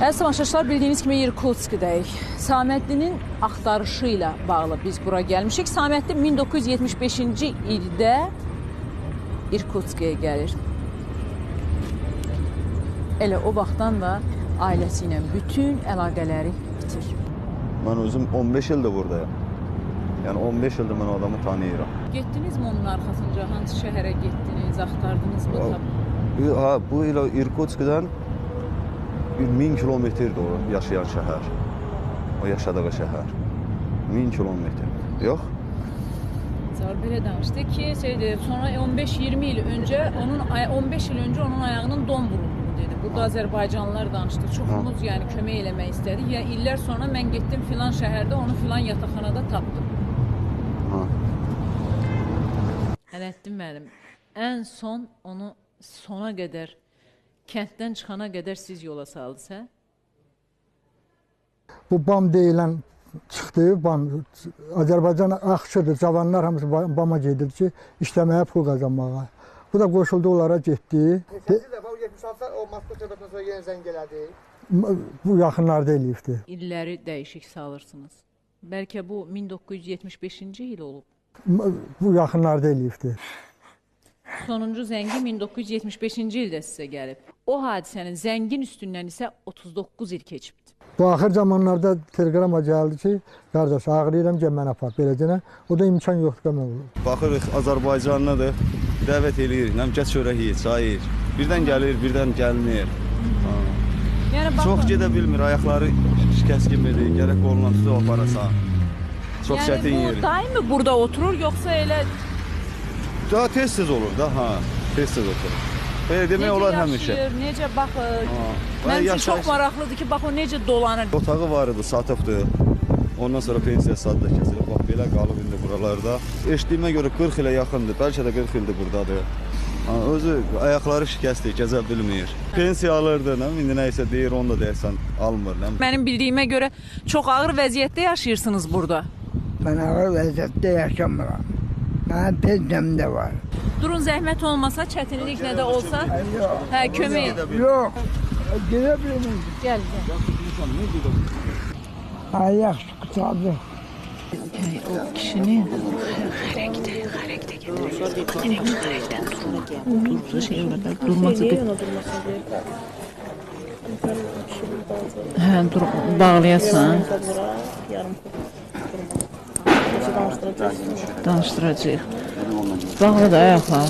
Əziz tamaşaçılar, bildiyiniz kimi Irkutskdəyik. Samədlinin axtarışı ilə bağlı biz bura gəlmişik. Samədli 1975-ci ildə Irkutskaya gəlir. Elə o vaxtdan da ailəsi ilə bütün əlaqələri bitir. Mən özüm 15 ildir buradayım. Yəni 15 ildir mən adamı tanıyıram. Getdiniz mi onun arxasınca? Hansı şəhərə getdiniz, axtardınız mı? Bu ilə Irkutskdan 1000 kilometrdir o yaşayan şəhər. O yaşadığı şəhər. 1000 kilometr. Yox? Belə danışdı ki, sonra 15-20 il öncə, 15 il öncə onun ayağının don vurulduğunu dedi. Burada Azərbaycanlılar danışdı. Çoxumuz yəni kömək eləmək istədik. Ya illər sonra mən getdim filan şəhərdə, onu filan yataqxanada tapdım. Ələddin müəllim, ən son onu sona qədər, kənddən çıxana qədər siz yola saldınız, Bu BAM deyilən çıxdı, BAM, Azərbaycan axşıdır, cavanlar hamısı BAM-a gedir ki, işləməyə pul qazanmağa. Bu da qoşuldu, onlara getdi. 8 dəfə o 76 o Moskva söhbətindən sonra yenə zəng elədi. Bu yaxınlarda eləyibdi. İlləri dəyişik salırsınız. Bəlkə bu 1975-ci il olub. Bu yaxınlarda eləyibdi. Sonuncu zəngi 1975-ci ildə sizə gəlib. O hadisənin zəngin üstündən isə 39 il keçibdir. Bu axır zamanlarda telegrama gəldi ki, qardaş ağrıyıram, gəl mənə apar, beləcənə. O da imkan yoxdur, qəmə olur. Baxırıq Azərbaycanlıdır, dəvət eləyirik, gəl çörək yeyir, çay yeyir. Birdən gəlir, birdən gəlmir. Yəni, çox gedə bilmir, ayaqları kəskinmədir, gərək qolundan tutub aparasan. Çox çətin yeri. Yəni bu daimi burada oturur, yoxsa elə... Daha tez-tez olur da, tez-tez oturur. Belə demək olar həmişə. Necə baxır, mənim üçün çox maraqlıdır ki, bax o necə dolanır. Otağı var idi, satıbdır. Ondan sonra pensiya sadı da kəsilib, bax belə qalıb indi buralarda. Eşitdiyimə görə 40 ilə yaxındır, bəlkə də 40 ildir buradadır. Özü ayaqları şikəstdir, gəzə bilmir. Pensiya alırdı, indi nə isə deyir, onu da deyəsən almır. Mənim bildiyimə görə çox ağır vəziyyətdə yaşayırsınız burada. Mən ağır vəziyyətdə yaşamıram. Mənim pensiyam da var. Durun, zəhmət olmasa, çətinlik nə də olsa, kömək edin. Yox, gedə bilməyim. Gəl. Ayaq sıxıcadı. O kişini xərəkdə gətirir. Durması dur, bağlayasan. Danışdıracaq. Bağlı da ayaqlar.